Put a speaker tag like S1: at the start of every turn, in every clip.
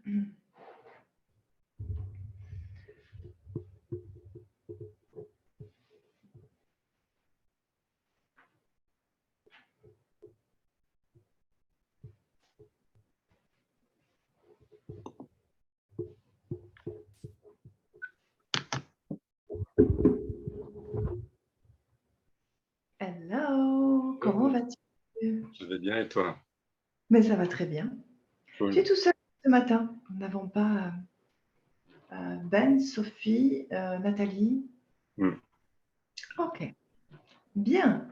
S1: Hello, comment vas-tu?
S2: Je vais bien et toi?
S1: Mais ça va très bien.
S2: Cool.
S1: Tu es tout seul ce matin? Nous n'avons pas Ben, Sophie, Nathalie? Ok, bien.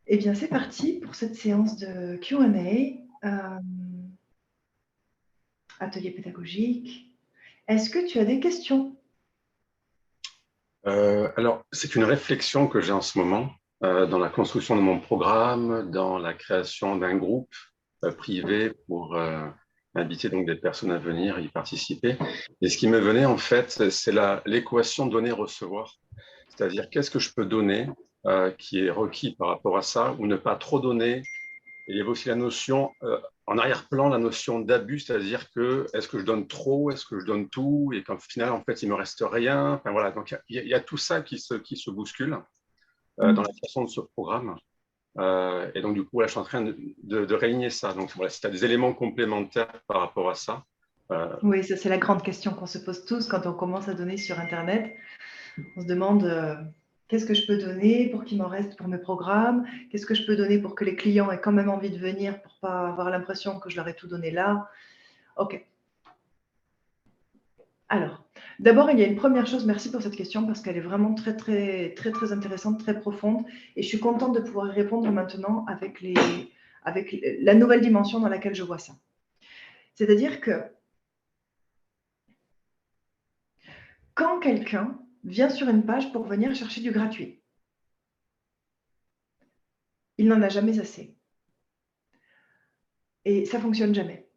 S1: Eh bien, c'est parti pour cette séance de Q&A, atelier pédagogique. Est-ce que tu as des questions?
S2: Alors, c'est une réflexion que j'ai en ce moment dans la construction de mon programme, dans la création d'un groupe privé pour inviter donc des personnes à venir y participer. Et ce qui me venait en fait, c'est l'équation donner-recevoir. C'est-à-dire, qu'est-ce que je peux donner qui est requis par rapport à ça ou ne pas trop donner. Et il y avait aussi la notion, en arrière-plan, la notion d'abus, c'est-à-dire que est-ce que je donne trop, est-ce que je donne tout, et qu'au final, en fait, il me reste rien. Enfin, voilà, donc il y a tout ça qui se bouscule dans la façon de ce programme. Et donc, du coup, là, je suis en train de réunir ça. Donc, voilà, si tu as des éléments complémentaires par rapport à ça.
S1: Oui, ça c'est la grande question qu'on se pose tous quand on commence à donner sur Internet. On se demande qu'est-ce que je peux donner pour qu'il m'en reste pour mes programmes? Qu'est-ce que je peux donner pour que les clients aient quand même envie de venir pour pas avoir l'impression que je leur ai tout donné là? Ok. Alors, d'abord, il y a une première chose, merci pour cette question parce qu'elle est vraiment très, très, très, très intéressante, très profonde. Et je suis contente de pouvoir y répondre maintenant avec la nouvelle dimension dans laquelle je vois ça. C'est-à-dire que quand quelqu'un vient sur une page pour venir chercher du gratuit, il n'en a jamais assez. Et ça fonctionne jamais.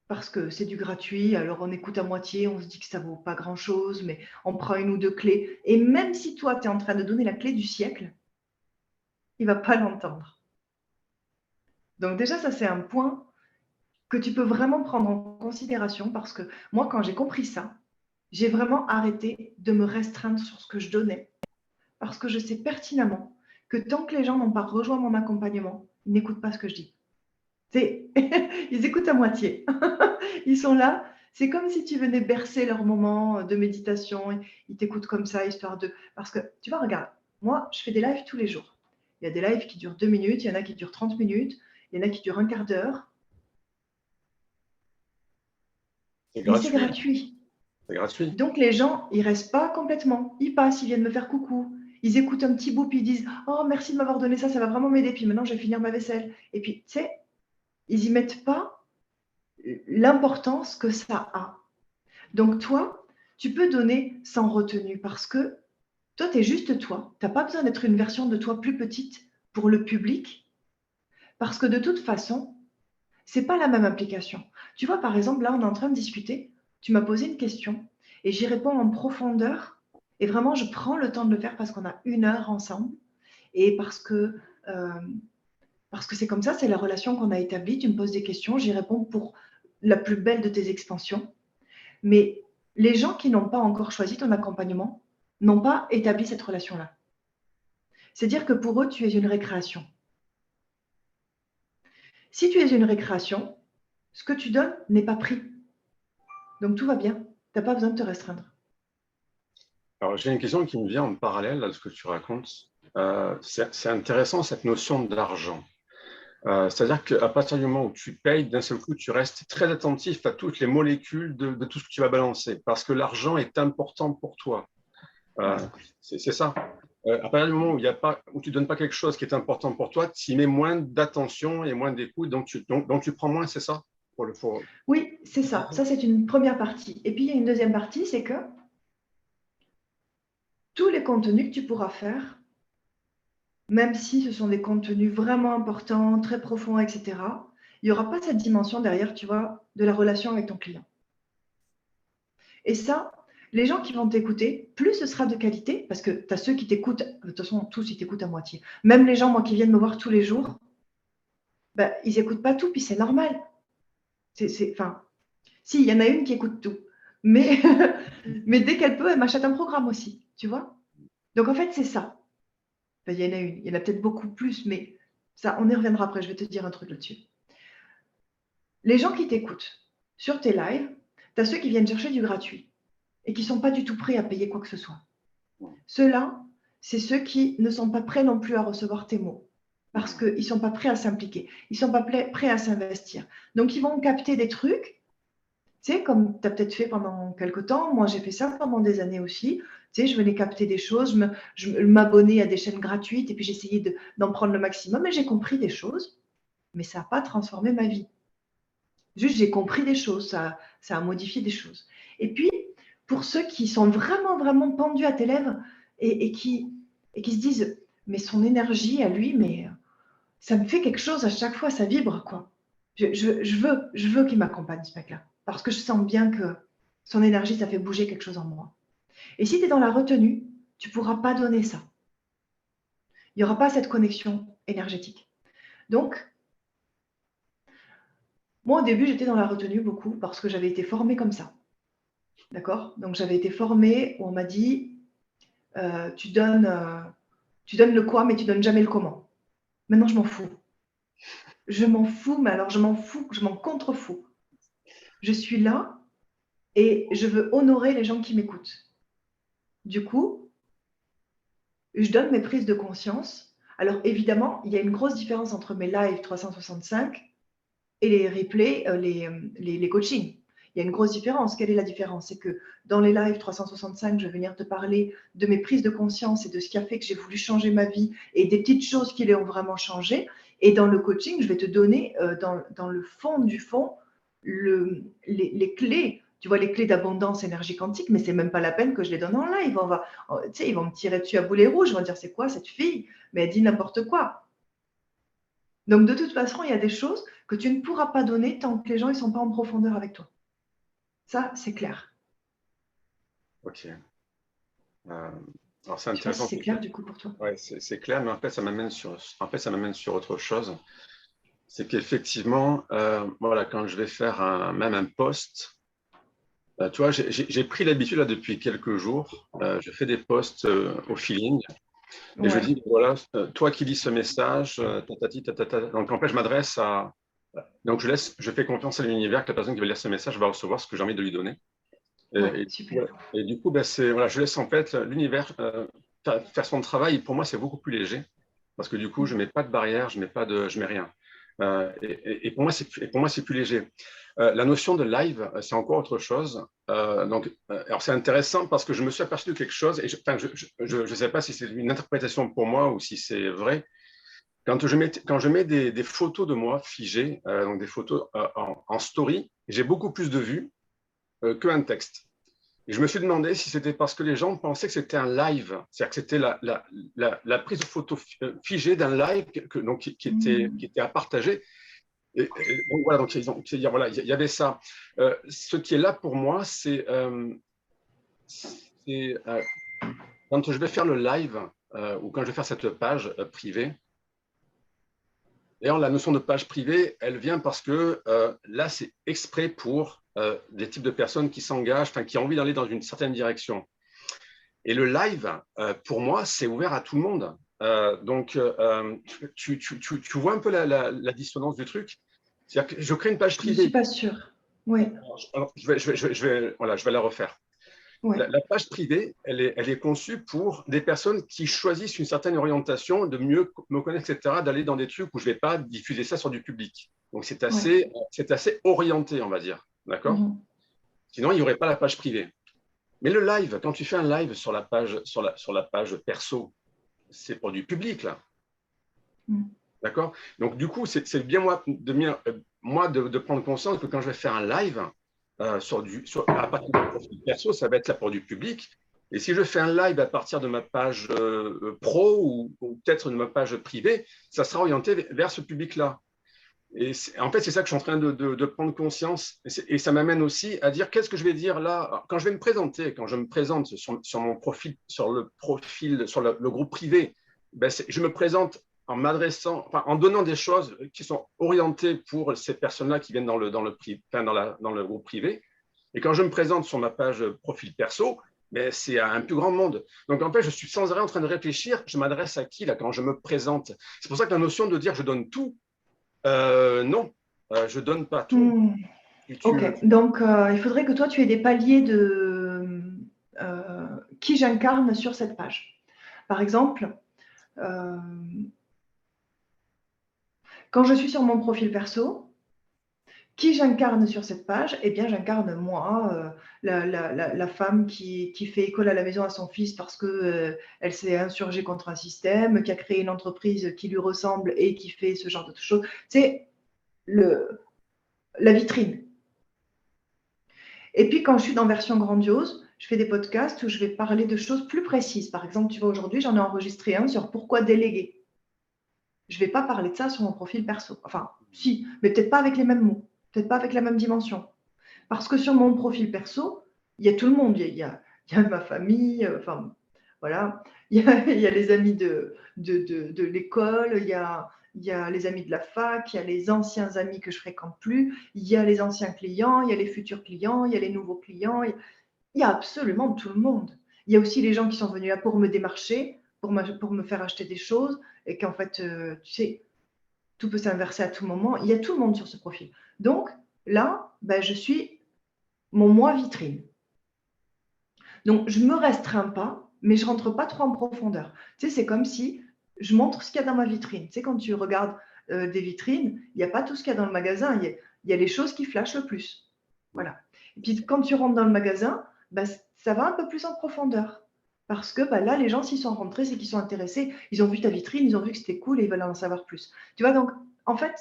S1: Parce que c'est du gratuit, alors on écoute à moitié, on se dit que ça vaut pas grand-chose, mais on prend une ou deux clés. Et même si toi, tu es en train de donner la clé du siècle, il va pas l'entendre. Donc déjà, ça c'est un point que tu peux vraiment prendre en considération parce que moi, quand j'ai compris ça, j'ai vraiment arrêté de me restreindre sur ce que je donnais parce que je sais pertinemment que tant que les gens n'ont pas rejoint mon accompagnement, ils n'écoutent pas ce que je dis. Ils écoutent à moitié. Ils sont là. C'est comme si tu venais bercer leur moment de méditation. Ils t'écoutent comme ça, histoire de... Parce que, tu vois, regarde, moi, je fais des lives tous les jours. Il y a des lives qui durent 2 minutes, il y en a qui durent 30 minutes, il y en a qui durent un quart d'heure.
S2: C'est
S1: Mais c'est
S2: gratuit.
S1: gratuit.
S2: C'est gratuit.
S1: Donc, les gens, ils restent pas complètement. Ils passent, ils viennent me faire coucou. Ils écoutent un petit bout, puis ils disent « Oh, merci de m'avoir donné ça, ça va vraiment m'aider. Puis maintenant, je vais finir ma vaisselle. » Et puis, tu sais, ils y mettent pas l'importance que ça a. Donc toi, tu peux donner sans retenue parce que toi, tu es juste toi. Tu n'as pas besoin d'être une version de toi plus petite pour le public parce que de toute façon, ce n'est pas la même application. Tu vois, par exemple, là, on est en train de discuter. Tu m'as posé une question et j'y réponds en profondeur. Et vraiment, je prends le temps de le faire parce qu'on a 1 heure ensemble et euh, parce que c'est comme ça, c'est la relation qu'on a établie. Tu me poses des questions, j'y réponds pour la plus belle de tes expansions. Mais les gens qui n'ont pas encore choisi ton accompagnement n'ont pas établi cette relation-là. C'est-à-dire que pour eux, tu es une récréation. Si tu es une récréation, ce que tu donnes n'est pas pris. Donc tout va bien. Tu n'as pas besoin de te restreindre.
S2: Alors, j'ai une question qui me vient en parallèle à ce que tu racontes. C'est intéressant cette notion d'argent. C'est-à-dire qu'à partir du moment où tu payes, d'un seul coup, tu restes très attentif à toutes les molécules de tout ce que tu vas balancer, parce que l'argent est important pour toi. C'est ça. À partir du moment où, où tu ne donnes pas quelque chose qui est important pour toi, tu y mets moins d'attention et moins d'écoute, donc tu prends moins, c'est ça
S1: Oui, c'est ça. Ça, c'est une première partie. Et puis, il y a une deuxième partie, c'est que tous les contenus que tu pourras faire, même si ce sont des contenus vraiment importants, très profonds, etc., il n'y aura pas cette dimension derrière, tu vois, de la relation avec ton client. Et ça, les gens qui vont t'écouter, plus ce sera de qualité, parce que tu as ceux qui t'écoutent, de toute façon, tous, ils t'écoutent à moitié. Même les gens, moi, qui viennent me voir tous les jours, ben, ils n'écoutent pas tout, puis c'est normal. Enfin, Si, il y en a une qui écoute tout. Mais, mais dès qu'elle peut, elle m'achète un programme aussi, tu vois. Donc, en fait, c'est ça. Enfin, il y en a une. Il y en a peut-être beaucoup plus, mais ça, on y reviendra après. Je vais te dire un truc là-dessus. Les gens qui t'écoutent sur tes lives, tu as ceux qui viennent chercher du gratuit et qui ne sont pas du tout prêts à payer quoi que ce soit. Ceux-là, c'est ceux qui ne sont pas prêts non plus à recevoir tes mots parce qu'ils ne sont pas prêts à s'impliquer, ils ne sont pas prêts à s'investir. Donc, ils vont capter des trucs, tu sais, comme tu as peut-être fait pendant quelques temps. Moi, j'ai fait ça pendant des années aussi. Tu sais, je venais capter des choses, je m'abonnais à des chaînes gratuites et puis j'essayais d'en prendre le maximum et j'ai compris des choses, mais ça n'a pas transformé ma vie. Juste, j'ai compris des choses, ça a modifié des choses. Et puis, pour ceux qui sont vraiment, vraiment pendus à tes lèvres et qui se disent, mais son énergie à lui, mais ça me fait quelque chose à chaque fois, ça vibre, quoi. Je veux qu'il m'accompagne, ce mec-là, parce que je sens bien que son énergie, ça fait bouger quelque chose en moi. Et si tu es dans la retenue, tu ne pourras pas donner ça. Il n'y aura pas cette connexion énergétique. Donc, moi, au début, j'étais dans la retenue beaucoup parce que j'avais été formée comme ça. D'accord. Donc, j'avais été formée où on m'a dit tu donnes le quoi, mais tu donnes jamais le comment. Maintenant, je m'en fous. Je m'en fous, mais alors je m'en fous, je m'en contrefous. Je suis là et je veux honorer les gens qui m'écoutent. Du coup, je donne mes prises de conscience. Alors, évidemment, il y a une grosse différence entre mes lives 365 et les replays, les coachings. Il y a une grosse différence. Quelle est la différence? C'est que dans les lives 365, je vais venir te parler de mes prises de conscience et de ce qui a fait que j'ai voulu changer ma vie et des petites choses qui les ont vraiment changé. Et dans le coaching, je vais te donner dans le fond du fond les clés. Tu vois, les clés d'abondance énergie quantique, mais c'est même pas la peine que je les donne en live. Tu sais, ils vont me tirer dessus à boulet rouge. Ils vont dire, c'est quoi cette fille? Mais elle dit n'importe quoi. Donc, de toute façon, il y a des choses que tu ne pourras pas donner tant que les gens ne sont pas en profondeur avec toi. Ça, c'est clair.
S2: Ok. Alors, c'est
S1: Je sais pas si
S2: intéressant.
S1: c'est clair du coup pour toi.
S2: Ouais, c'est clair, mais en fait, ça m'amène sur autre chose. C'est qu'effectivement, voilà, quand je vais faire même un post, tu vois, j'ai pris l'habitude là depuis quelques jours. Je fais des posts au feeling. Et je
S1: Ouais,
S2: dis, voilà, toi qui lis ce message, tatati, tatata. Donc en fait, je m'adresse à. Donc je fais confiance à l'univers que la personne qui va lire ce message va recevoir ce que j'ai envie de lui donner.
S1: ouais,
S2: Et,
S1: super.
S2: ouais. Et du coup, ben, voilà, je laisse en fait l'univers faire son travail. Pour moi, c'est beaucoup plus léger parce que du coup, je mets pas de barrière, je mets rien. Et pour moi, c'est plus léger. La notion de live, c'est encore autre chose. Alors c'est intéressant parce que je me suis aperçu de quelque chose et je sais pas si c'est une interprétation pour moi ou si c'est vrai. Quand je mets des photos de moi figées, donc des photos en story, j'ai beaucoup plus de vues qu'un texte. Et je me suis demandé si c'était parce que les gens pensaient que c'était un live, c'est-à-dire que c'était la prise de photo figée d'un live donc, qui était à partager. Donc voilà, donc, voilà, il y avait ça. Ce qui est là pour moi, c'est quand je vais faire le live ou quand je vais faire cette page privée. D'ailleurs, la notion de page privée, elle vient parce que là, c'est exprès pour des types de personnes qui s'engagent, qui ont envie d'aller dans une certaine direction. Et le live, pour moi, c'est ouvert à tout le monde. Donc, tu vois un peu la dissonance du truc. C'est-à-dire que je crée une page
S1: Je suis
S2: privée.
S1: pas sûre. Oui,
S2: Alors, voilà, je vais la refaire.
S1: oui,
S2: La page privée, elle est conçue pour des personnes qui choisissent une certaine orientation, de mieux me connaître, etc., d'aller dans des trucs où je ne vais pas diffuser ça sur du public. Donc,
S1: oui.
S2: c'est assez orienté, on va dire. D'accord? Sinon, il n'y aurait pas la page privée. Mais le live, quand tu fais un live sur la page, sur la page perso, c'est pour du public, là. D'accord? Donc, du coup, c'est bien moi de prendre conscience que quand je vais faire un live à partir de mon profil perso, ça va être là pour du public. Et si je fais un live à partir de ma page pro ou peut-être de ma page privée, ça sera orienté vers ce public-là. Et en fait, c'est ça que je suis en train de prendre conscience. Et ça m'amène aussi à dire qu'est-ce que je vais dire là quand je vais me présenter, quand je me présente sur mon profil, sur le profil, sur le groupe privé. Ben je me présente en m'adressant, enfin, en donnant des choses qui sont orientées pour ces personnes-là qui viennent dans le groupe privé. Et quand je me présente sur ma page profil perso, mais c'est à un plus grand monde. Donc, en fait, je suis sans arrêt en train de réfléchir, je m'adresse à qui là quand je me présente. C'est pour ça que la notion de dire je donne tout, non, je donne pas tout.
S1: Ok, donc il faudrait que toi, tu aies des paliers de qui j'incarne sur cette page. Par exemple, quand je suis sur mon profil perso, qui j'incarne sur cette page? Eh bien, j'incarne moi, la femme qui fait école à la maison à son fils parce que elle s'est insurgée contre un système, qui a créé une entreprise qui lui ressemble et qui fait ce genre de choses. C'est la vitrine. Et puis, quand je suis dans version grandiose, je fais des podcasts où je vais parler de choses plus précises. Par exemple, tu vois, aujourd'hui, j'en ai enregistré un sur pourquoi déléguer. Je ne vais pas parler de ça sur mon profil perso. Enfin, si, mais peut-être pas avec les mêmes mots, peut-être pas avec la même dimension. Parce que sur mon profil perso, il y a tout le monde. Il y a ma famille, enfin, voilà. Il y a les amis de l'école, il y a les amis de la fac, il y a les anciens amis que je fréquente plus, il y a les anciens clients, il y a les futurs clients, il y a les nouveaux clients. Il y a absolument tout le monde. Il y a aussi les gens qui sont venus là pour me démarcher, pour me faire acheter des choses, et qu'en fait, tu sais, tout peut s'inverser à tout moment. Il y a tout le monde sur ce profil. Donc là, ben, je suis mon moi vitrine. Donc, je ne me restreins pas, mais je ne rentre pas trop en profondeur. Tu sais, c'est comme si je montre ce qu'il y a dans ma vitrine. Tu sais, quand tu regardes des vitrines, il n'y a pas tout ce qu'il y a dans le magasin. Il y a les choses qui flashent le plus. Voilà. Et puis, quand tu rentres dans le magasin, ben, ça va un peu plus en profondeur. Parce que ben, là, les gens, s'ils sont rentrés, c'est qu'ils sont intéressés. Ils ont vu ta vitrine, ils ont vu que c'était cool et ils veulent en savoir plus. Tu vois, donc, en fait,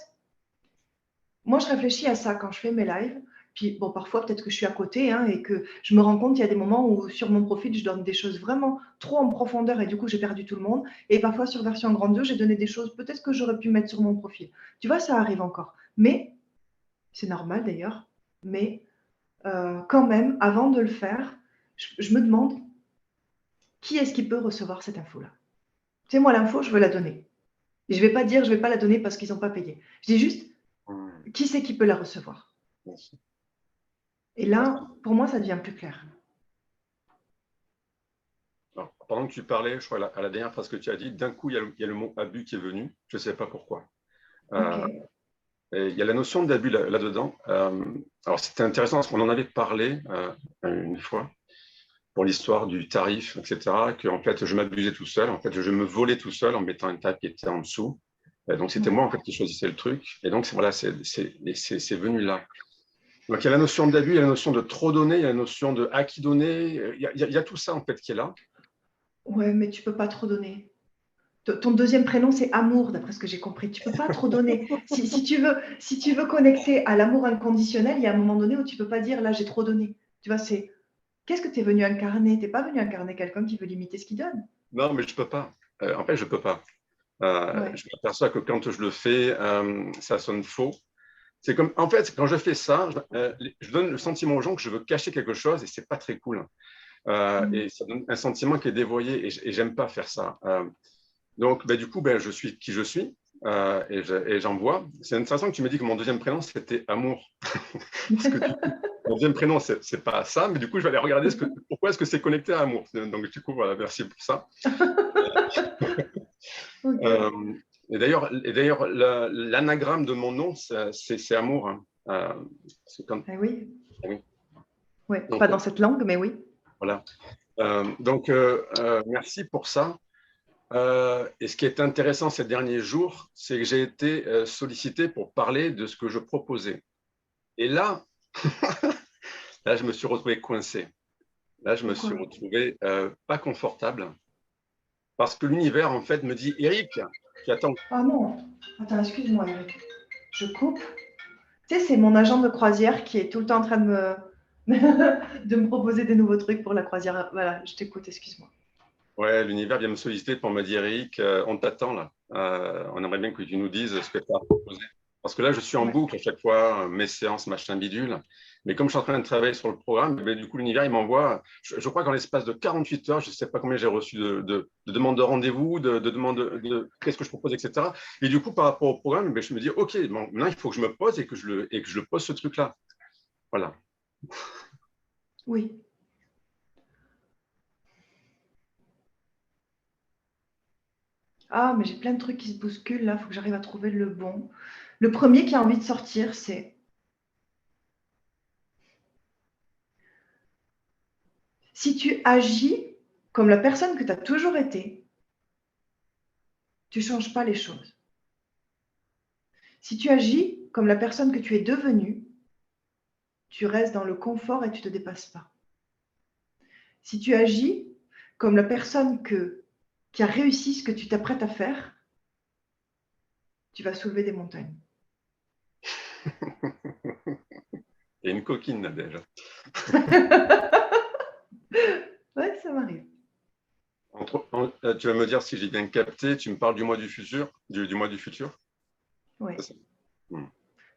S1: moi, je réfléchis à ça quand je fais mes lives. Puis, bon, parfois, peut-être que je suis à côté hein, et que je me rends compte qu'il y a des moments où, sur mon profil, je donne des choses vraiment trop en profondeur et du coup, j'ai perdu tout le monde. Et parfois, sur version grandiose, j'ai donné des choses peut-être que j'aurais pu mettre sur mon profil. Tu vois, ça arrive encore. Mais, c'est normal d'ailleurs, mais quand même, avant de le faire, je me demande qui est-ce qui peut recevoir cette info-là. Tu sais, moi, l'info, je veux la donner. Et je ne vais pas dire, je ne vais pas la donner parce qu'ils n'ont pas payé. Je dis juste, qui c'est qui peut la recevoir? Et là, pour moi, ça devient plus clair.
S2: Alors, pendant que tu parlais, je crois à la dernière phrase que tu as dit, d'un coup, il y a le mot abus qui est venu. Je ne sais pas pourquoi.
S1: Okay.
S2: Et il y a la notion d'abus là-dedans. Alors, c'était intéressant parce qu'on en avait parlé une fois pour l'histoire du tarif, etc., que en fait, je m'abusais tout seul. En fait, je me volais tout seul en mettant un tarif qui était en dessous. Et donc, c'était moi en fait qui choisissais le truc. Et donc, voilà, c'est venu là. Donc, il y a la notion d'abus, il y a la notion de trop donner, il y a la notion de à qui donner. Il y a tout ça en fait qui est là.
S1: Ouais, mais tu peux pas trop donner. Ton deuxième prénom, c'est amour, d'après ce que j'ai compris. Tu peux pas trop donner. Si tu veux connecter à l'amour inconditionnel, il y a un moment donné où tu peux pas dire là, j'ai trop donné. Tu vois, c'est qu'est-ce que tu es venu incarner? Tu n'es pas venu incarner quelqu'un qui veut limiter ce qu'il donne.
S2: Non, mais je peux pas. En fait, je peux pas.
S1: Ouais.
S2: Je m'aperçois que quand je le fais, ça sonne faux. C'est comme, en fait, quand je fais ça, je donne le sentiment aux gens que je veux cacher quelque chose et c'est pas très cool. Et ça donne un sentiment qui est dévoyé et j'aime pas faire ça. Donc, du coup, je suis qui je suis et j'envoie. C'est intéressant que tu m'aies dit que mon deuxième prénom, c'était Amour. Parce que du coup, mon deuxième prénom, c'est pas ça, mais du coup, je vais aller regarder pourquoi est-ce que c'est connecté à Amour. Donc, du coup, voilà, merci pour ça.
S1: Okay.
S2: Et d'ailleurs, l'anagramme de mon nom, c'est Amour. Hein. Quand...
S1: Eh oui.
S2: Oui.
S1: Ouais.
S2: Donc,
S1: Pas dans cette langue, mais oui.
S2: voilà. Donc, merci pour ça. Et ce qui est intéressant ces derniers jours, c'est que j'ai été sollicité pour parler de ce que je proposais. Et là, là, je me suis retrouvé coincé. Là, je me suis
S1: Pourquoi?
S2: retrouvé pas confortable parce que l'univers, en fait, me dit, Eric, tu attends.
S1: Ah non. Attends, excuse-moi, Eric. Je coupe. Tu sais, c'est mon agent de croisière qui est tout le temps en train de de me proposer des nouveaux trucs pour la croisière. Voilà, je t'écoute, excuse-moi.
S2: Ouais, l'univers vient me solliciter pour me dire, Eric, on t'attend là. On aimerait bien que tu nous dises ce que tu as proposé. Parce que là, je suis en
S1: Ouais.
S2: boucle à chaque fois, mes séances, machin bidule. Mais comme je suis en train de travailler sur le programme, ben, du coup, l'univers, il m'envoie, je crois qu'en l'espace de 48 heures, je ne sais pas combien j'ai reçu de demandes de rendez-vous, de demandes de qu'est-ce que je propose, etc. Et du coup, par rapport au programme, ben, je me dis, OK, bon, maintenant, il faut que je me pose et que je le pose ce truc-là. Voilà.
S1: Oui. Ah, mais j'ai plein de trucs qui se bousculent là, il faut que j'arrive à trouver le bon. Le premier qui a envie de sortir, c'est si tu agis comme la personne que tu as toujours été, tu ne changes pas les choses. Si tu agis comme la personne que tu es devenue, tu restes dans le confort et tu ne te dépasses pas. Si tu agis comme la personne qui a réussi ce que tu t'apprêtes à faire, tu vas soulever des montagnes.
S2: Il y a une coquine là déjà.
S1: Ouais, ça m'arrive.
S2: Tu vas me dire si j'ai bien capté, tu me parles du mois du futur, du mois du futur.
S1: Ouais.
S2: C'est ça. Hmm.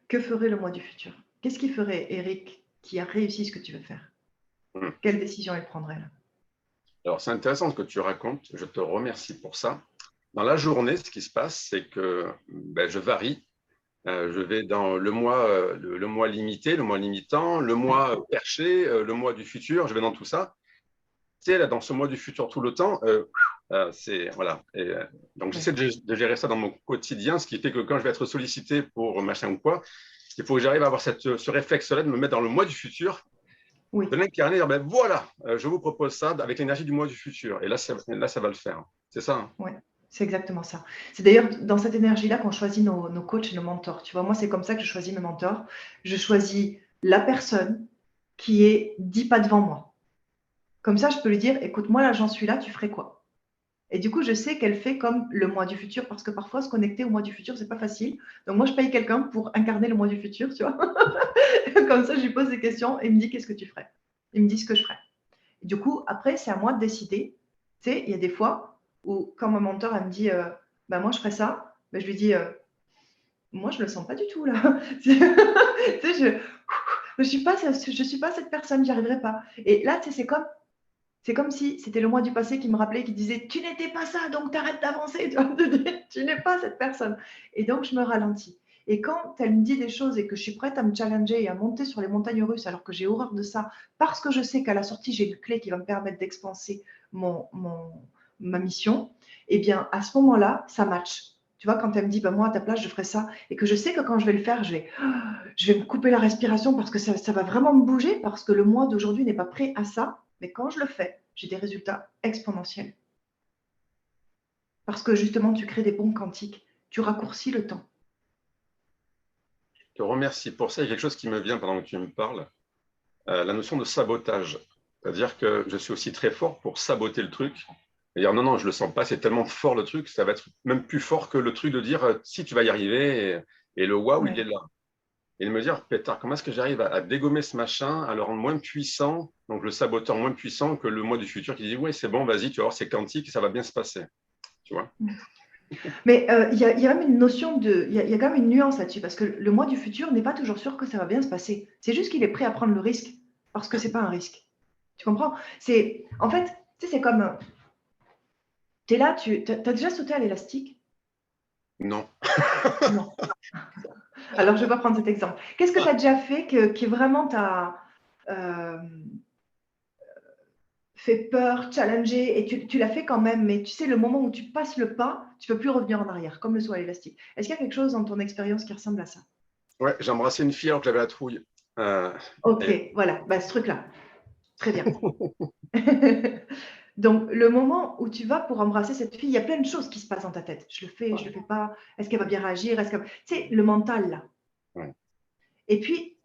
S1: Que ferait le mois du futur? Qu'est-ce qu'il ferait, Eric, qui a réussi ce que tu veux faire?
S2: Hmm.
S1: Quelle décision il prendrait là?
S2: Alors, c'est intéressant ce que tu racontes. Je te remercie pour ça. Dans la journée, ce qui se passe, c'est que ben, je varie. Je vais dans le mois limité, le mois limitant, le mois perché, le mois du futur. Je vais dans tout ça. Tu sais, là, dans ce mois du futur tout le temps, c'est voilà. Donc,
S1: Ouais.
S2: j'essaie de gérer ça dans mon quotidien, ce qui fait que quand je vais être sollicité pour machin ou quoi, il faut que j'arrive à avoir ce réflexe-là de me mettre dans le mois du futur,
S1: Oui,
S2: de l'incarner, dire ben voilà, je vous propose ça avec l'énergie du mois du futur. Et là, ça va le faire. C'est ça. Hein.
S1: ouais. C'est exactement ça. C'est d'ailleurs dans cette énergie-là qu'on choisit nos coachs et nos mentors. Tu vois, moi, c'est comme ça que je choisis mes mentors. Je choisis la personne qui est 10 pas devant moi. Comme ça, je peux lui dire, écoute, moi, là, j'en suis là, tu ferais quoi? Et du coup, je sais qu'elle fait comme le mois du futur, parce que parfois, se connecter au mois du futur, c'est pas facile. Donc, moi, je paye quelqu'un pour incarner le mois du futur, tu vois. Comme ça, je lui pose des questions et il me dit, qu'est-ce que tu ferais? Il me dit ce que je ferais. Et du coup, après, c'est à moi de décider. Tu sais, il y a des fois où, quand mon mentor, elle me dit, bah, moi, je ferais ça, bah, je lui dis, moi, je le sens pas du tout, là. Tu sais, je suis pas cette personne, j'y arriverai pas. Et là, tu sais, c'est comme si c'était le moi du passé qui me rappelait, qui disait tu n'étais pas ça, donc t'arrêtes d'avancer, tu n'es pas cette personne. Et donc je me ralentis. Et quand elle me dit des choses et que je suis prête à me challenger et à monter sur les montagnes russes alors que j'ai horreur de ça, parce que je sais qu'à la sortie j'ai une clé qui va me permettre d'expanser ma mission, eh bien à ce moment-là, ça match. Tu vois, quand elle me dit, bah, moi à ta place, je ferais ça, et que je sais que quand je vais le faire, je vais me couper la respiration parce que ça va vraiment me bouger, parce que le moi d'aujourd'hui n'est pas prêt à ça. Mais quand je le fais, j'ai des résultats exponentiels. Parce que justement, tu crées des ponts quantiques, tu raccourcis le temps.
S2: Je te remercie pour ça. Il y a quelque chose qui me vient pendant que tu me parles. La notion de sabotage. C'est-à-dire que je suis aussi très fort pour saboter le truc. Et dire non, non, je le sens pas, c'est tellement fort le truc, ça va être même plus fort que le truc de dire si tu vas y arriver et le waouh, il
S1: Ouais.
S2: est là. Et de me dire, pétard, comment est-ce que j'arrive à dégommer ce machin, à le rendre moins puissant, donc le saboteur moins puissant que le moi du futur qui dit oui, c'est bon, vas-y, tu vas voir, c'est quantique, ça va bien se passer. Tu vois.
S1: Mais il y a même une notion il y a quand même une nuance là-dessus, parce que le moi du futur n'est pas toujours sûr que ça va bien se passer. C'est juste qu'il est prêt à prendre le risque, parce que c'est pas un risque. Tu comprends? En fait, tu sais, c'est comme, tu es là, tu as déjà sauté à l'élastique?
S2: Non.
S1: Non. Alors, je vais pas prendre cet exemple. Qu'est-ce que tu as déjà fait qui vraiment t'a euh, fait peur, challengé, et tu l'as fait quand même, mais tu sais, le moment où tu passes le pas, tu peux plus revenir en arrière, comme le saut à l'élastique. Est-ce qu'il y a quelque chose dans ton expérience qui ressemble à ça?
S2: Ouais, j'ai embrassé une fille alors que j'avais la trouille. Euh,
S1: Ok,
S2: et-
S1: voilà, bah, ce truc-là. Très bien. Donc, le moment où tu vas pour embrasser cette fille, il y a plein de choses qui se passent dans ta tête. Je le fais pas. Est-ce qu'elle va bien réagir? Tu sais, le mental, là.
S2: Ouais.
S1: Et puis,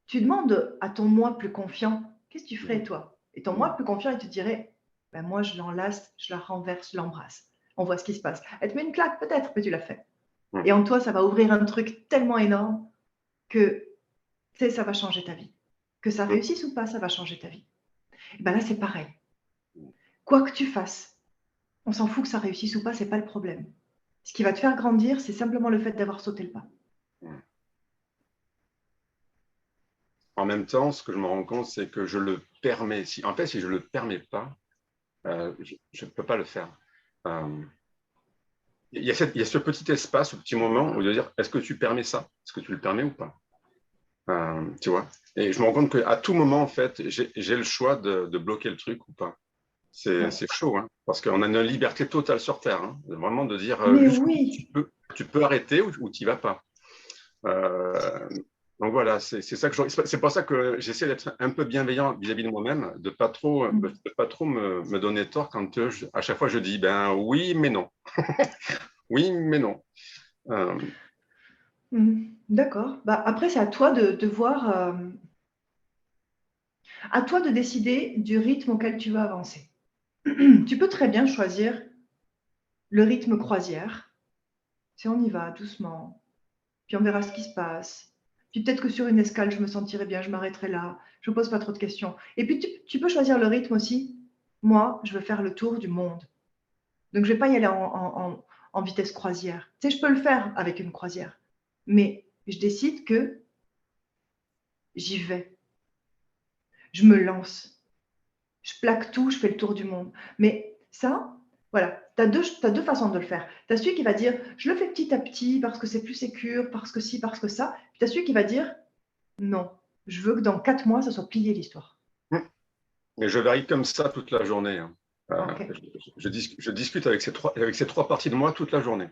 S1: tu demandes à ton moi plus confiant, qu'est-ce que tu ferais, toi? Et ton moi plus confiant, il te dirait, ben moi, je l'enlace, je la renverse, je l'embrasse. On voit ce qui se passe. Elle te met une claque, peut-être, mais tu l'as fait. Et en toi, ça va ouvrir un truc tellement énorme que, tu sais, ça va changer ta vie. Que ça réussisse ou pas, ça va changer ta vie. Et ben là, c'est pareil. Quoi que tu fasses, on s'en fout que ça réussisse ou pas, c'est pas le problème. Ce qui va te faire grandir, c'est simplement le fait d'avoir sauté le pas.
S2: en même temps, ce que je me rends compte, c'est que je le permets. En fait, si je ne le permets pas, je ne peux pas le faire. Euh, il y a ce petit espace, ce petit moment où de dire, est-ce que tu permets ça? Est-ce que tu le permets ou pas? Tu vois? Et je me rends compte qu'à tout moment, en fait, j'ai le choix de bloquer le truc ou pas.
S1: Ouais.
S2: C'est chaud, hein, parce qu'on a une liberté totale sur Terre, hein, vraiment de dire
S1: Mais
S2: jusqu'où
S1: oui,
S2: tu peux arrêter ou tu n'y vas pas. Euh, donc voilà, c'est ça que c'est pour ça que j'essaie d'être un peu bienveillant vis-à-vis de moi-même, de pas trop me donner tort quand à chaque fois je dis ben oui mais non, oui mais non. Euh,
S1: D'accord. Bah, après, c'est à toi de voir, à toi de décider du rythme auquel tu vas avancer. Tu peux très bien choisir le rythme croisière. Si on y va doucement, puis on verra ce qui se passe. Puis peut-être que sur une escale, je me sentirai bien, je m'arrêterai là, je ne pose pas trop de questions. Et puis tu peux choisir le rythme aussi. Moi, je veux faire le tour du monde. Donc je ne vais pas y aller en vitesse croisière. Tu sais, je peux le faire avec une croisière. Mais je décide que j'y vais. Je me lance. Je plaque tout, je fais le tour du monde. Mais ça, voilà, tu as deux façons de le faire. Tu as celui qui va dire, je le fais petit à petit parce que c'est plus sécure, parce que ci, parce que ça. Puis tu as celui qui va dire, non, je veux que dans 4 mois, ça soit plié l'histoire.
S2: mais je varie comme ça toute la journée, hein.
S1: Ok.
S2: Je discute avec avec ces trois parties de moi toute la journée.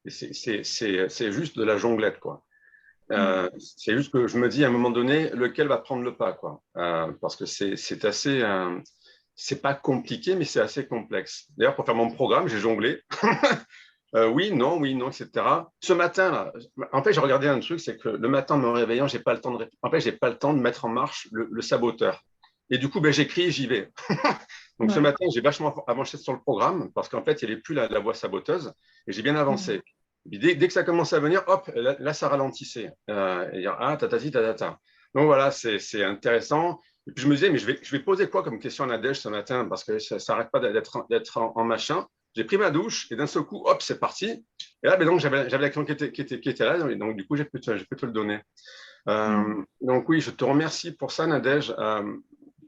S2: Et c'est juste de la jonglette, quoi. C'est juste que je me dis à un moment donné lequel va prendre le pas, quoi. Parce que c'est assez, c'est pas compliqué, mais c'est assez complexe. D'ailleurs, pour faire mon programme, j'ai jonglé. Oui, non, etc. Ce matin-là, en fait, j'ai regardé un truc, c'est que le matin, en me réveillant, j'ai pas le temps en fait, j'ai pas le temps de mettre en marche le saboteur. Et du coup, ben, j'écris et j'y vais. Donc ce
S1: Ouais.
S2: matin, j'ai vachement avancé sur le programme parce qu'en fait, il n'y avait plus la voie saboteuse et j'ai bien avancé. Et puis, dès que ça commençait à venir, hop, là ça ralentissait. Et dire, ah, tatati, tatata. Donc voilà, c'est intéressant. Et puis je me disais, mais je vais poser quoi comme question à Nadège ce matin parce que ça n'arrête pas d'être en machin. J'ai pris ma douche et d'un seul coup, hop, c'est parti. Et là, ben donc, j'avais la question qui était là. Et donc, du coup, j'ai pu te le donner. Donc, oui, je te remercie pour ça, Nadège,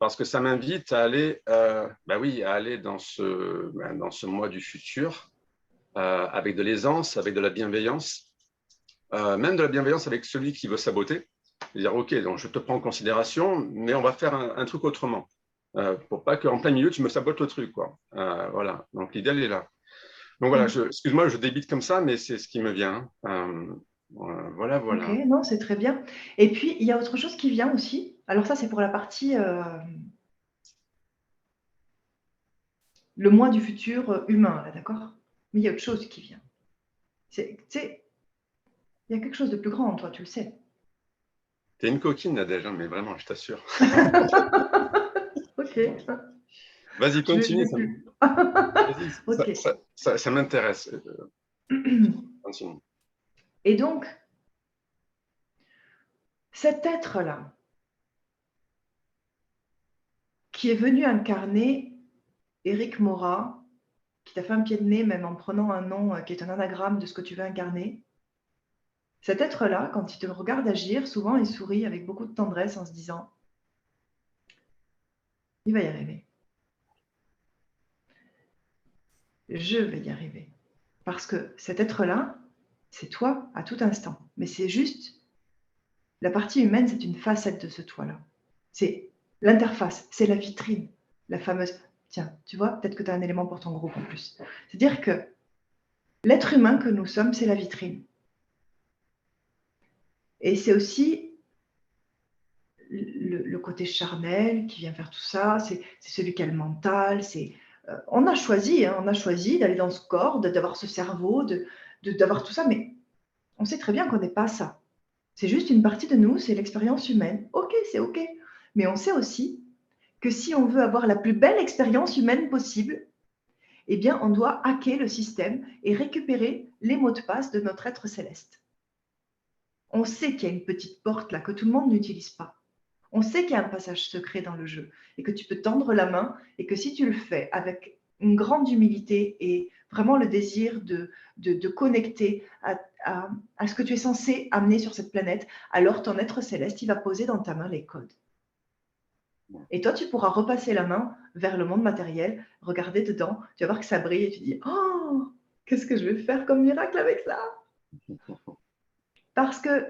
S2: parce que ça m'invite à aller, bah oui, à aller dans ce mois du futur avec de l'aisance, avec de la bienveillance, même de la bienveillance avec celui qui veut saboter. Dire, OK, donc je te prends en considération, mais on va faire un truc autrement. Pour pas qu'en plein milieu, tu me sabotes le truc, quoi. Voilà, donc l'idée, elle est là. Donc voilà, excuse-moi, je débite comme ça, mais c'est ce qui me vient, hein. Voilà,
S1: Ok,
S2: voilà.
S1: non, c'est très bien. Et puis, il y a autre chose qui vient aussi. Alors ça, c'est pour la partie, le moi du futur humain, là, d'accord? Mais il y a autre chose qui vient. Tu sais, il y a quelque chose de plus grand en toi, tu le sais.
S2: T'es une coquine, Nadège, hein, mais vraiment, je t'assure.
S1: Ok,
S2: Vas-y,
S1: je
S2: continue.
S1: vais plus.
S2: Vas-y,
S1: Ok.
S2: ça m'intéresse. Continue.
S1: Et donc, cet être-là, qui est venu incarner Éric Morat, qui t'a fait un pied de nez, même en prenant un nom qui est un anagramme de ce que tu veux incarner, cet être-là, quand il te regarde agir, souvent il sourit avec beaucoup de tendresse en se disant, il va y arriver. Je vais y arriver. Parce que cet être-là, c'est toi à tout instant. Mais c'est juste, la partie humaine, c'est une facette de ce toi-là. C'est l'interface, c'est la vitrine, la fameuse. Tiens, tu vois, peut-être que tu as un élément pour ton groupe en plus. C'est-à-dire que l'être humain que nous sommes, c'est la vitrine. Et c'est aussi le côté charnel qui vient faire tout ça, c'est celui qui a le mental, on a choisi, hein, on a choisi d'aller dans ce corps, d'avoir ce cerveau, d'avoir tout ça, mais on sait très bien qu'on n'est pas ça. C'est juste une partie de nous, c'est l'expérience humaine. Ok, c'est ok. Mais on sait aussi que si on veut avoir la plus belle expérience humaine possible, eh bien, on doit hacker le système et récupérer les mots de passe de notre être céleste. On sait qu'il y a une petite porte là que tout le monde n'utilise pas. On sait qu'il y a un passage secret dans le jeu et que tu peux tendre la main et que si tu le fais avec une grande humilité et vraiment le désir de connecter à ce que tu es censé amener sur cette planète, alors ton être céleste, il va poser dans ta main les codes. Et toi, tu pourras repasser la main vers le monde matériel, regarder dedans, tu vas voir que ça brille et tu dis « Oh, qu'est-ce que je vais faire comme miracle avec ça ?» Parce que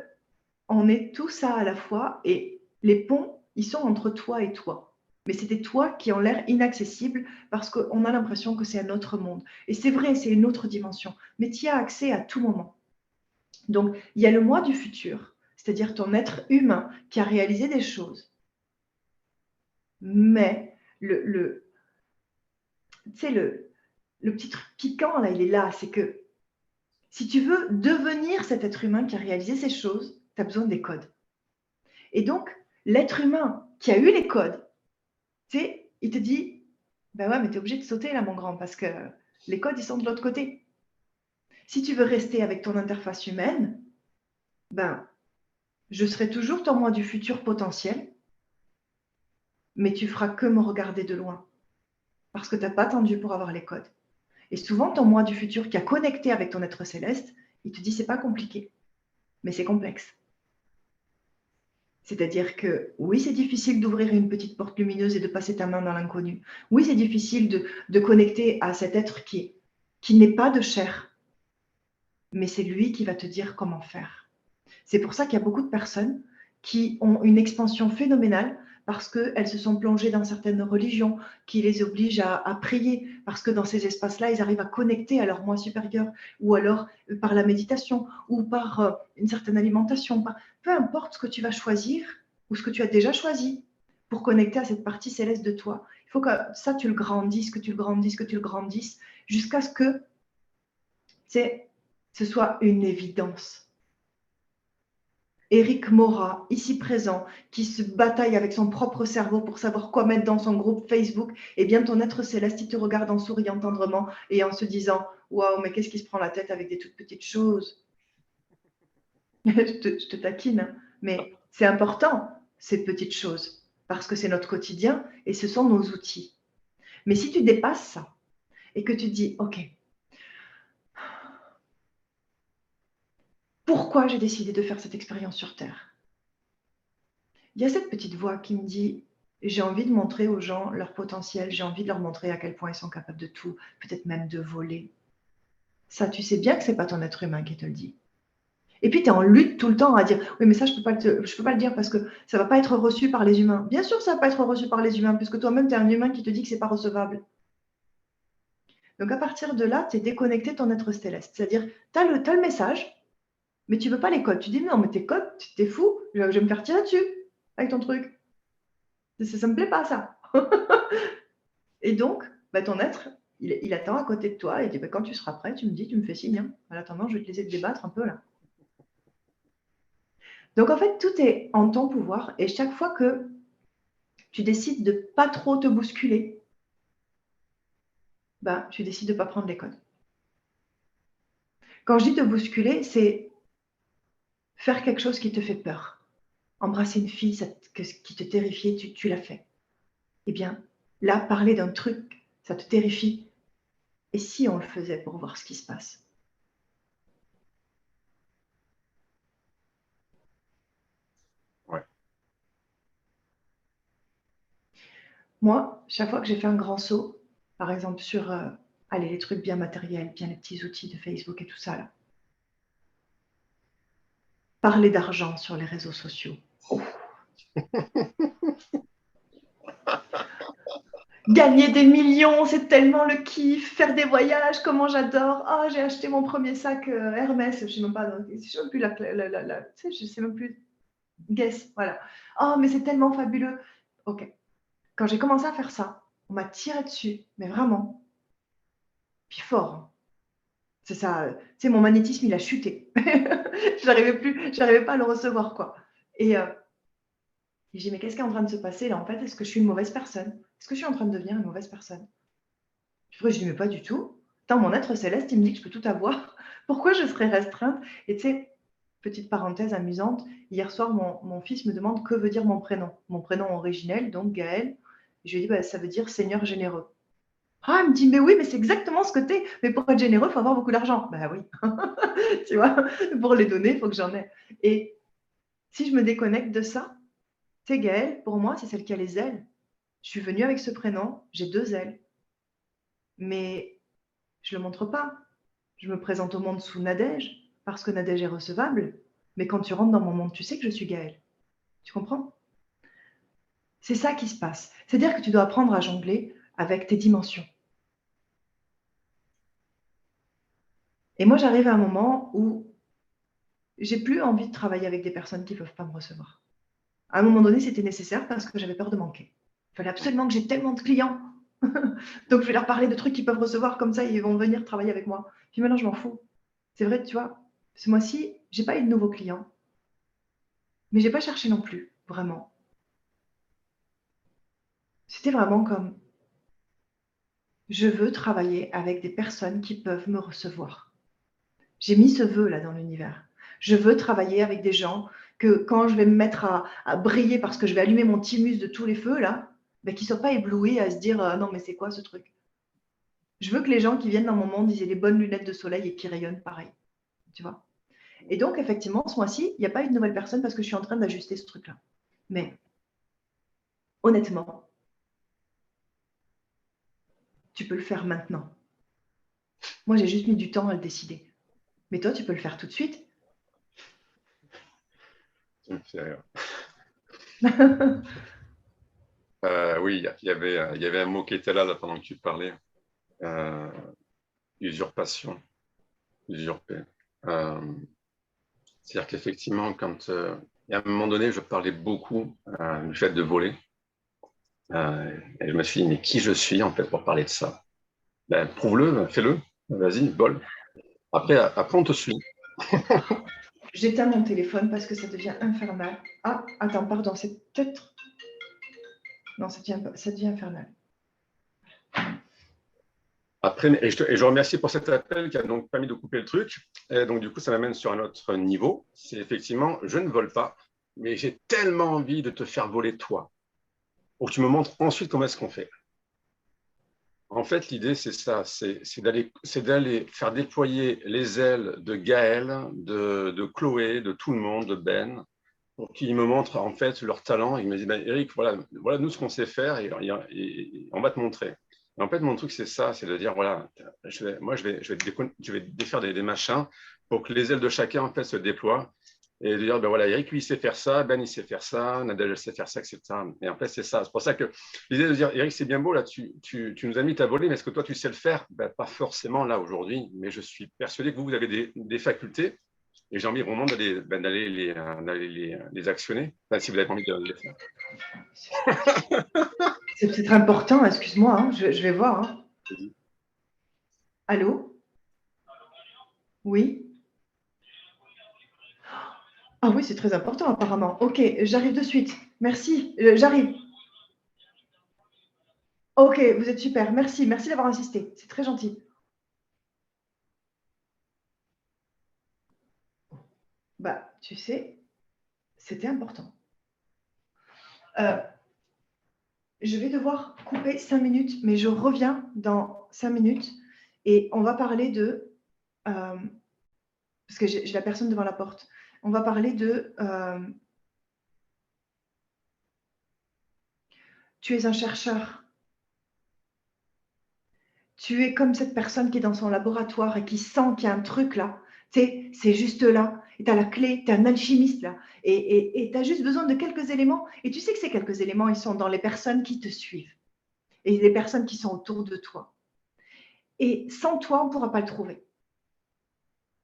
S1: on est tout ça à la fois et les ponts, ils sont entre toi et toi. Mais c'est des toits qui ont l'air inaccessibles parce qu'on a l'impression que c'est un autre monde. Et c'est vrai, c'est une autre dimension, mais tu y as accès à tout moment. Donc, il y a le moi du futur, c'est-à-dire ton être humain qui a réalisé des choses. Mais le petit truc piquant, là, il est là, c'est que si tu veux devenir cet être humain qui a réalisé ces choses, tu as besoin des codes. Et donc, l'être humain qui a eu les codes, tu sais, il te dit, ben ouais, mais tu es obligé de sauter là, mon grand, parce que les codes, ils sont de l'autre côté. Si tu veux rester avec ton interface humaine, ben, je serai toujours ton moi du futur potentiel, mais tu feras que me regarder de loin, parce que tu n'as pas attendu pour avoir les codes. Et souvent, ton moi du futur qui a connecté avec ton être céleste, il te dit, c'est pas compliqué, mais c'est complexe. C'est-à-dire que oui, c'est difficile d'ouvrir une petite porte lumineuse et de passer ta main dans l'inconnu. Oui, c'est difficile de connecter à cet être qui n'est pas de chair, mais c'est lui qui va te dire comment faire. C'est pour ça qu'il y a beaucoup de personnes qui ont une expansion phénoménale parce qu'elles se sont plongées dans certaines religions qui les obligent à prier, parce que dans ces espaces-là, ils arrivent à connecter à leur moi supérieur, ou alors par la méditation, ou par une certaine alimentation. Peu importe ce que tu vas choisir, ou ce que tu as déjà choisi pour connecter à cette partie céleste de toi. Il faut que ça, tu le grandisses, que tu le grandisses, que tu le grandisses, jusqu'à ce que ce soit une évidence. Éric Mora, ici présent, qui se bataille avec son propre cerveau pour savoir quoi mettre dans son groupe Facebook, eh bien ton être céleste, il te regarde en souriant tendrement et en se disant « Waouh, mais qu'est-ce qui se prend la tête avec des toutes petites choses ?» Je te taquine, hein, mais c'est important, ces petites choses, parce que c'est notre quotidien et ce sont nos outils. Mais si tu dépasses ça et que tu dis « Ok, pourquoi j'ai décidé de faire cette expérience sur Terre ?» Il y a cette petite voix qui me dit « J'ai envie de montrer aux gens leur potentiel, j'ai envie de leur montrer à quel point ils sont capables de tout, peut-être même de voler. » Ça, tu sais bien que ce n'est pas ton être humain qui te le dit. Et puis, tu es en lutte tout le temps à dire « Oui, mais ça, je ne peux pas le dire parce que ça ne va pas être reçu par les humains. » Bien sûr, ça ne va pas être reçu par les humains, puisque toi-même, tu es un humain qui te dit que ce n'est pas recevable. Donc, à partir de là, tu es déconnecté de ton être céleste. C'est-à-dire, tu as le message, mais tu ne veux pas les codes. Tu dis « Non, mais tes codes, tu es fou, je vais me faire tirer dessus avec ton truc. » Ça ne me plaît pas, ça. Et donc, ton être, il attend à côté de toi et dit quand tu seras prêt, tu me dis, tu me fais signe. Hein. En attendant, je vais te laisser te débattre un peu là. Donc, en fait, tout est en ton pouvoir et chaque fois que tu décides de pas trop te bousculer, tu décides de ne pas prendre les codes. Quand je dis te bousculer, c'est faire quelque chose qui te fait peur. Embrasser une fille qui te terrifiait, tu l'as fait. Eh bien, là, parler d'un truc, ça te terrifie. Et si on le faisait pour voir ce qui se passe?
S2: Ouais.
S1: Moi, chaque fois que j'ai fait un grand saut, par exemple sur les trucs bien matériels, bien les petits outils de Facebook et tout ça, là. Parler d'argent sur les réseaux sociaux. Oh. Gagner des millions, c'est tellement le kiff. Faire des voyages, comment j'adore. Ah, j'ai acheté mon premier sac Hermès, je ne sais même pas, je sais même plus je sais même plus. Guess, voilà. Oh, mais c'est tellement fabuleux. Ok. Quand j'ai commencé à faire ça, on m'a tiré dessus, mais vraiment. Puis fort. C'est ça, tu sais, mon magnétisme, il a chuté. j'arrivais pas à le recevoir, quoi. Et j'ai dit, mais qu'est-ce qui est en train de se passer là, en fait? Est-ce que je suis une mauvaise personne? Est-ce que je suis en train de devenir une mauvaise personne? Puis après, je dis, mais pas du tout. Tant mon être céleste, il me dit que je peux tout avoir. Pourquoi je serais restreinte? Et tu sais, petite parenthèse amusante, hier soir, mon fils me demande que veut dire mon prénom. Mon prénom originel, donc Gaël. Je lui ai dit, ça veut dire Seigneur généreux. Ah, elle me dit, mais oui, mais c'est exactement ce que t'es. Mais pour être généreux, il faut avoir beaucoup d'argent. Ben oui, tu vois, pour les donner, il faut que j'en ai. Et si je me déconnecte de ça, c'est Gaëlle, pour moi, c'est celle qui a les ailes. Je suis venue avec ce prénom, j'ai 2 ailes. Mais je ne le montre pas. Je me présente au monde sous Nadège, parce que Nadège est recevable. Mais quand tu rentres dans mon monde, tu sais que je suis Gaëlle. Tu comprends? C'est ça qui se passe. C'est-à-dire que tu dois apprendre à jongler avec tes dimensions. Et moi, j'arrive à un moment où j'ai plus envie de travailler avec des personnes qui ne peuvent pas me recevoir. À un moment donné, c'était nécessaire parce que j'avais peur de manquer. Il fallait absolument que j'ai tellement de clients. Donc, je vais leur parler de trucs qu'ils peuvent recevoir comme ça, ils vont venir travailler avec moi. Puis maintenant, je m'en fous. C'est vrai, tu vois, ce mois-ci, j'ai pas eu de nouveaux clients. Mais j'ai pas cherché non plus, vraiment. C'était vraiment comme, je veux travailler avec des personnes qui peuvent me recevoir. J'ai mis ce vœu là dans l'univers. Je veux travailler avec des gens que quand je vais me mettre à briller parce que je vais allumer mon thymus de tous les feux là, ben, qu'ils ne soient pas éblouis à se dire non mais c'est quoi ce truc. Je veux que les gens qui viennent dans mon monde ils aient les bonnes lunettes de soleil et qui rayonnent pareil. Tu vois. Et donc effectivement ce mois-ci, il n'y a pas eu de nouvelle personne parce que je suis en train d'ajuster ce truc là. Mais honnêtement, tu peux le faire maintenant. Moi j'ai juste mis du temps à le décider. Mais toi tu peux le faire tout de suite.
S2: Ça me fait rire. Oui, il y avait un mot qui était là pendant que tu parlais. Euh, usurpation, usurper. Euh, C'est-à-dire qu'effectivement, quand et à un moment donné, je parlais beaucoup du fait de voler. Et je me suis dit, mais qui je suis en fait pour parler de ça? Ben, prouve-le, fais-le, vas-y, vole. Après, on te suit.
S1: J'éteins mon téléphone parce que ça devient infernal. Ah, attends, pardon, c'est peut-être... Non, ça devient infernal.
S2: Après, et je remercie pour cet appel qui a donc permis de couper le truc. Et donc, du coup, ça m'amène sur un autre niveau. C'est effectivement, je ne vole pas, mais j'ai tellement envie de te faire voler toi, pour que tu me montres ensuite comment est-ce qu'on fait. En fait, l'idée, c'est ça, c'est d'aller faire déployer les ailes de Gaël, de Chloé, de tout le monde, de Ben, pour qu'ils me montrent en fait leur talent. Ils me disent, ben, Eric, voilà nous ce qu'on sait faire et on va te montrer. Et en fait, mon truc, c'est ça, c'est de dire, voilà, je vais défaire des machins pour que les ailes de chacun en fait se déploient et de dire, ben voilà, Eric, lui, il sait faire ça, Ben, il sait faire ça, Nadège, elle sait faire ça, etc. Et en fait, c'est ça. C'est pour ça que l'idée de dire, Eric, c'est bien beau, là, tu nous as mis ta volée, mais est-ce que toi, tu sais le faire? Ben, pas forcément là aujourd'hui, mais je suis persuadé que vous avez des facultés et j'ai envie vraiment d'aller les actionner, enfin, si vous avez envie de les faire.
S1: C'est peut-être important, excuse-moi, hein, je vais voir. Hein. Allô? Oui? Ah oui, c'est très important apparemment. Ok, j'arrive de suite. Merci, j'arrive. Ok, vous êtes super. Merci, merci d'avoir insisté. C'est très gentil. Bah, tu sais, c'était important. Je vais devoir couper 5 minutes, mais je reviens dans 5 minutes et on va parler de... parce que j'ai la personne devant la porte. On va parler de... tu es un chercheur. Tu es comme cette personne qui est dans son laboratoire et qui sent qu'il y a un truc là. Tu sais, c'est juste là. Et tu as la clé, tu es un alchimiste là. Et tu as juste besoin de quelques éléments. Et tu sais que ces quelques éléments, ils sont dans les personnes qui te suivent et les personnes qui sont autour de toi. Et sans toi, on ne pourra pas le trouver.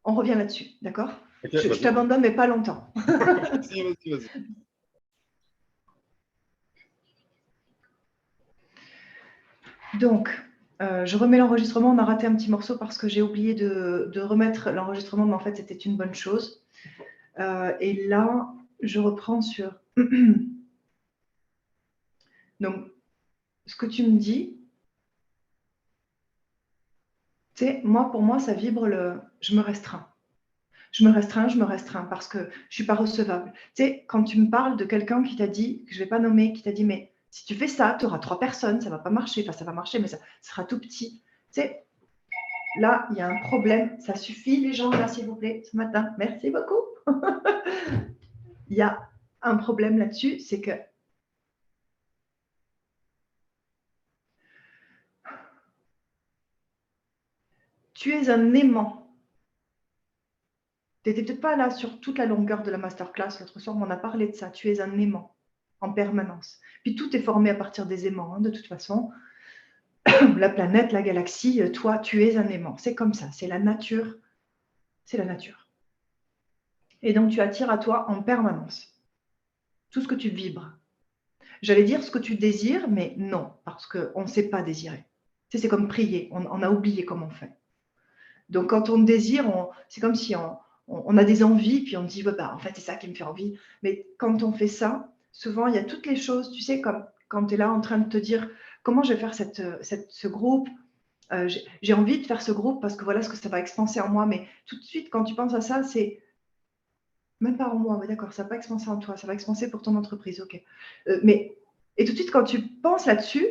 S1: On revient là-dessus, d'accord?
S2: Okay,
S1: je t'abandonne, mais pas longtemps.
S2: vas-y.
S1: Donc, je remets l'enregistrement. On a raté un petit morceau parce que j'ai oublié de remettre l'enregistrement, mais en fait, c'était une bonne chose. Et là, je reprends sur... Donc, ce que tu me dis, tu sais, pour moi, ça vibre le « je me restreins ». Je me restreins parce que je ne suis pas recevable. Tu sais, quand tu me parles de quelqu'un qui t'a dit, que je ne vais pas nommer, qui t'a dit « mais Si tu fais ça, tu auras 3 personnes, ça ne va pas marcher. Enfin, ça va marcher, mais ça sera tout petit. Tu sais, là, il y a un problème. Ça suffit, les gens, là, s'il vous plaît, ce matin. Merci beaucoup. Il y a un problème là-dessus, c'est que tu es un aimant. Tu n'étais peut-être pas là sur toute la longueur de la masterclass. L'autre soir, on a parlé de ça. Tu es un aimant en permanence. Puis tout est formé à partir des aimants, hein, de toute façon. La planète, la galaxie, toi, tu es un aimant. C'est comme ça, c'est la nature. C'est la nature. Et donc, tu attires à toi en permanence tout ce que tu vibres. J'allais dire ce que tu désires, mais non, parce qu'on ne sait pas désirer. Tu sais, c'est comme prier, on a oublié comment on fait. Donc, quand on désire, c'est comme si on a des envies, puis on dit, ouais, bah, en fait, c'est ça qui me fait envie. Mais quand on fait ça, souvent, il y a toutes les choses, tu sais, comme quand tu es là en train de te dire, comment je vais faire ce groupe, j'ai envie de faire ce groupe parce que voilà ce que ça va expanser en moi. Mais tout de suite, quand tu penses à ça, c'est même pas en moi, ouais, d'accord, ça va pas expanser en toi, ça va expanser pour ton entreprise, ok. Et tout de suite, quand tu penses là-dessus,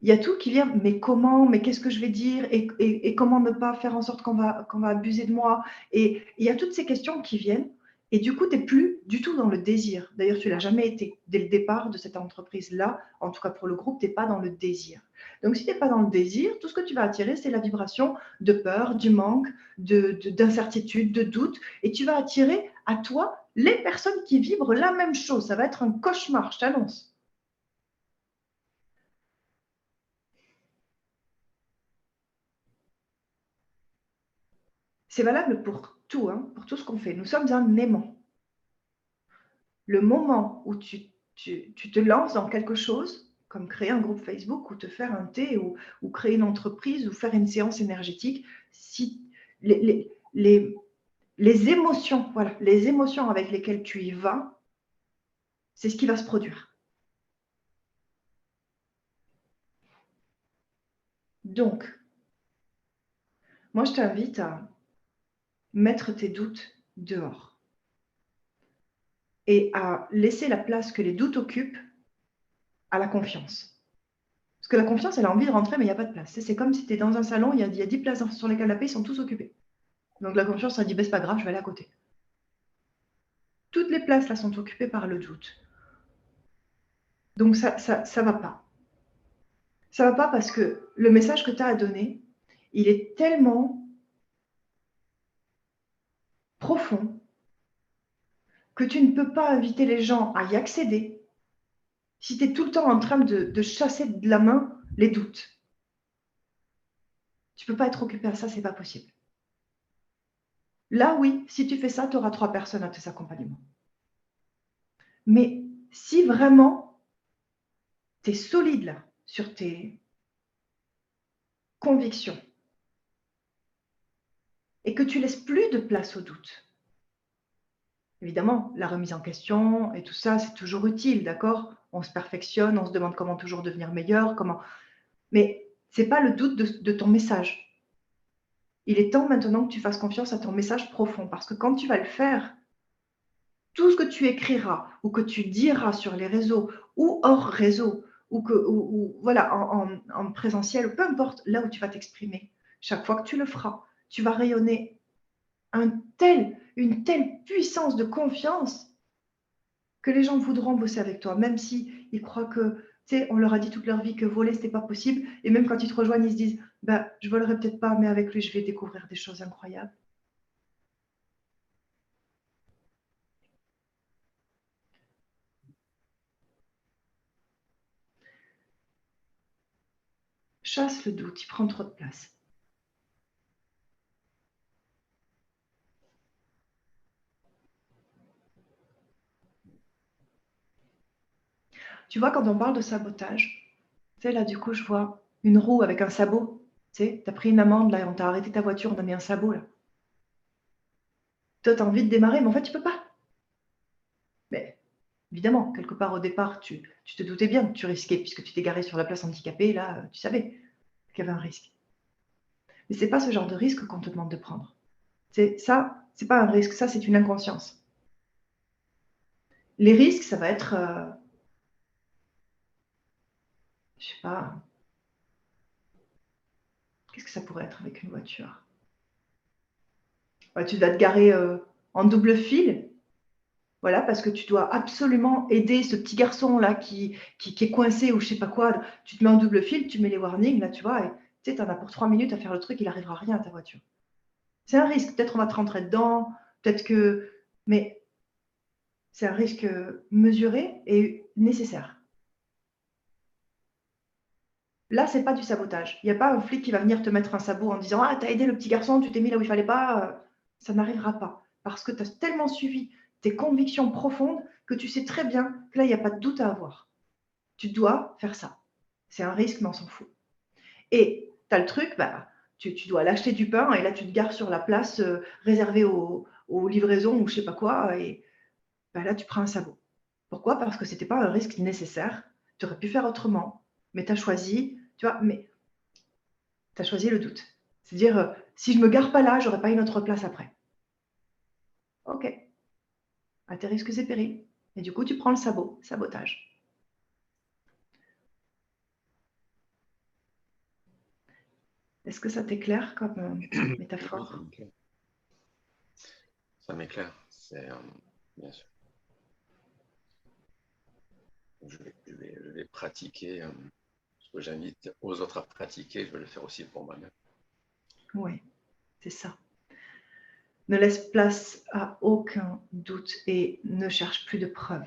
S1: il y a tout qui vient, mais comment, mais qu'est-ce que je vais dire, et comment ne pas faire en sorte qu'on va abuser de moi. Et il y a toutes ces questions qui viennent, et du coup, tu n'es plus du tout dans le désir. D'ailleurs, tu l'as jamais été. Dès le départ de cette entreprise-là, en tout cas pour le groupe, tu n'es pas dans le désir. Donc, si tu n'es pas dans le désir, tout ce que tu vas attirer, c'est la vibration de peur, du manque, d'incertitude, de doute, et tu vas attirer à toi les personnes qui vibrent la même chose. Ça va être un cauchemar, je t'annonce. C'est valable pour tout, hein, pour tout ce qu'on fait. Nous sommes un aimant. Le moment où tu te lances dans quelque chose, comme créer un groupe Facebook ou te faire un thé ou créer une entreprise ou faire une séance énergétique, si les émotions, voilà, les émotions avec lesquelles tu y vas, c'est ce qui va se produire. Donc, moi, je t'invite à mettre tes doutes dehors et à laisser la place que les doutes occupent à la confiance. Parce que la confiance, elle a envie de rentrer, mais il n'y a pas de place. C'est comme si tu es dans un salon, il y a 10 places sur les canapés, ils sont tous occupés. Donc la confiance, elle dit, bah, c'est pas grave, je vais aller à côté. Toutes les places, là, sont occupées par le doute. Donc ça va pas. Ça va pas parce que le message que tu as à donner, il est tellement profond que tu ne peux pas inviter les gens à y accéder si tu es tout le temps en train de chasser de la main les doutes. Tu ne peux pas être occupé à ça, c'est pas possible. Là, oui, si tu fais ça, tu auras 3 personnes à tes accompagnements. Mais si vraiment tu es solide là, sur tes convictions et que tu laisses plus de place au doute, évidemment, la remise en question et tout ça, c'est toujours utile, d'accord? On se perfectionne, on se demande comment toujours devenir meilleur, comment. Mais ce n'est pas le doute de ton message. Il est temps maintenant que tu fasses confiance à ton message profond parce que quand tu vas le faire, tout ce que tu écriras ou que tu diras sur les réseaux ou hors réseau ou voilà, en présentiel, peu importe là où tu vas t'exprimer, chaque fois que tu le feras, tu vas rayonner une telle puissance de confiance que les gens voudront bosser avec toi, même s'ils croient que, tu sais, on leur a dit toute leur vie que voler, c'était pas possible. Et même quand ils te rejoignent, ils se disent, bah, je volerai peut-être pas, mais avec lui, je vais découvrir des choses incroyables. Chasse le doute, il prend trop de place. Tu vois, quand on parle de sabotage, tu sais, là, du coup, je vois une roue avec un sabot. Tu sais, tu as pris une amende, là, on t'a arrêté ta voiture, on a mis un sabot, là. Toi, tu as envie de démarrer, mais en fait, tu peux pas. Mais évidemment, quelque part au départ, tu te doutais bien que tu risquais, puisque tu t'es garé sur la place handicapée, là, tu savais qu'il y avait un risque. Mais ce n'est pas ce genre de risque qu'on te demande de prendre. Ça, c'est pas un risque, ça, c'est une inconscience. Les risques, ça va être Je sais pas. Qu'est-ce que ça pourrait être avec une voiture? Tu dois te garer en double fil. Voilà, parce que tu dois absolument aider ce petit garçon-là qui est coincé ou je sais pas quoi. Tu te mets en double fil, tu mets les warnings, là, tu vois, et tu sais, tu en as pour 3 minutes à faire le truc, il n'arrivera rien à ta voiture. C'est un risque. Peut-être on va te rentrer dedans, peut-être que. Mais c'est un risque mesuré et nécessaire. Là, c'est pas du sabotage. Il n'y a pas un flic qui va venir te mettre un sabot en disant ah, t'as aidé le petit garçon, tu t'es mis là où il fallait pas. Ça n'arrivera pas. Parce que tu as tellement suivi tes convictions profondes que tu sais très bien que là, il n'y a pas de doute à avoir. Tu dois faire ça. C'est un risque, mais on s'en fout. Et tu as le truc, tu dois l'acheter du pain et là, tu te gares sur la place réservée aux livraisons ou je sais pas quoi. Et là, tu prends un sabot. Pourquoi? Parce que ce n'était pas un risque nécessaire. Tu aurais pu faire autrement. Mais tu as choisi, tu vois, mais tu as choisi le doute. C'est-à-dire, si je ne me gare pas là, je n'aurai pas une autre place après. OK. À tes risques et périls. Et du coup, tu prends le sabot, sabotage. Est-ce que ça t'est clair comme métaphore?
S2: Ça m'éclaire. C'est bien sûr. Je vais pratiquer ce que j'invite aux autres à pratiquer. Je vais le faire aussi pour moi-même.
S1: Oui, c'est ça. Ne laisse place à aucun doute et ne cherche plus de preuves.